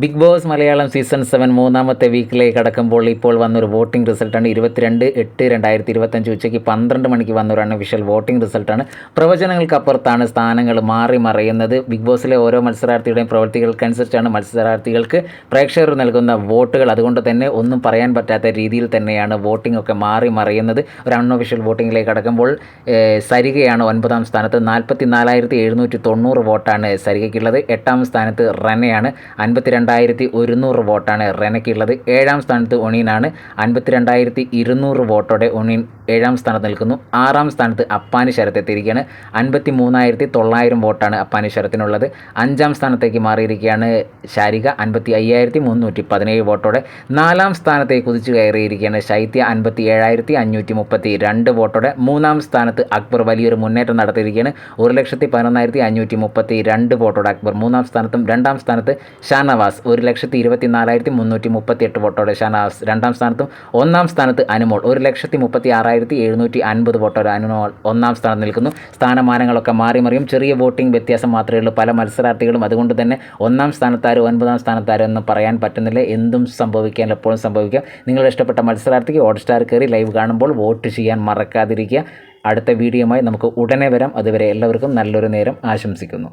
Big boss Malayalam season 7 മൂന്നാമത്തെ വീക്കിലേക്ക് കടക്കുമ്പോൾ ഇപ്പോൾ വന്നൊരു വോട്ടിംഗ് റിസൾട്ടാണ്. 22/8/2025 ഉച്ചയ്ക്ക് 12 മണിക്ക് വന്നൊരു അൺഒഫീഷ്യൽ വോട്ടിംഗ് റിസൾട്ടാണ്. പ്രവചനങ്ങൾക്കപ്പുറത്താണ് സ്ഥാനങ്ങൾ മാറി മറയുന്നത്. ബിഗ് ബോസിലെ ഓരോ മത്സരാർത്ഥിയുടെയും പ്രവൃത്തികൾക്കനുസരിച്ചാണ് മത്സരാർത്ഥികൾക്ക് പ്രേക്ഷകർ നൽകുന്ന വോട്ടുകൾ. അതുകൊണ്ട് തന്നെ ഒന്നും പറയാൻ പറ്റാത്ത രീതിയിൽ തന്നെയാണ് വോട്ടിംഗ് ഒക്കെ മാറി മറയുന്നത്. ഒരു അൺഒഫീഷ്യൽ വോട്ടിങ്ങിലേക്ക് കടക്കുമ്പോൾ സരികയാണ് 9ാം സ്ഥാനത്ത്. 44,790 വോട്ടാണ് സരികയ്ക്കുള്ളത്. 8ാം സ്ഥാനത്ത് റെനയാണ്. 52,100 വോട്ടാണ് റെനയ്ക്കുള്ളത്. 7ാം സ്ഥാനത്ത് ഒണീനാണ്. 52,200 വോട്ടോടെ ഒണീൻ 7ാം സ്ഥാനത്ത് നിൽക്കുന്നു. 6ാം സ്ഥാനത്ത് അപ്പാനി ശരത്ത് എത്തിയിരിക്കുകയാണ്. 53,900 വോട്ടാണ് അപ്പാനി ശരത്തിനുള്ളത്. 5ാം സ്ഥാനത്തേക്ക് മാറിയിരിക്കുകയാണ് ശാരിക 55,317 വോട്ടോടെ. 4ാം സ്ഥാനത്തേക്ക് കുതിച്ചു കയറിയിരിക്കുകയാണ് ശൈത്യ 57,532 വോട്ടോടെ. 3ാം സ്ഥാനത്ത് അക്ബർ വലിയൊരു മുന്നേറ്റം നടത്തിയിരിക്കുകയാണ്. 1,11,532 വോട്ടോടെ അക്ബർ 3ാം സ്ഥാനത്തും. 2ാം സ്ഥാനത്ത് ഷാനവാസ് 1,24,438 വോട്ടോടെ ഷാനവാസ് 2ാം സ്ഥാനത്തും. 1ാം സ്ഥാനത്ത് അനുമോൾ 1,36,750 വോട്ടോടെ അനുമോൾ 1ാം സ്ഥാനത്ത് നിൽക്കുന്നു. സ്ഥാനമാനങ്ങളൊക്കെ മാറി മറിയും. ചെറിയ വോട്ടിംഗ് വ്യത്യാസം മാത്രമേ ഉള്ളൂ പല മത്സരാർത്ഥികളും. അതുകൊണ്ട് തന്നെ 1ാം സ്ഥാനത്താരോ 9ാം സ്ഥാനത്താരോ എന്ന് പറയാൻ പറ്റുന്നില്ല. എന്തും സംഭവിക്കാൻ എപ്പോഴും സംഭവിക്കാം. നിങ്ങളുടെ ഇഷ്ടപ്പെട്ട മത്സരാർത്ഥിക്ക് ഹോട്ട്സ്റ്റാർ കയറി ലൈവ് കാണുമ്പോൾ വോട്ട് ചെയ്യാൻ മറക്കാതിരിക്കുക. അടുത്ത വീഡിയോയുമായി നമുക്ക് ഉടനെ വരാം. അതുവരെ എല്ലാവർക്കും നല്ലൊരു നേരം ആശംസിക്കുന്നു.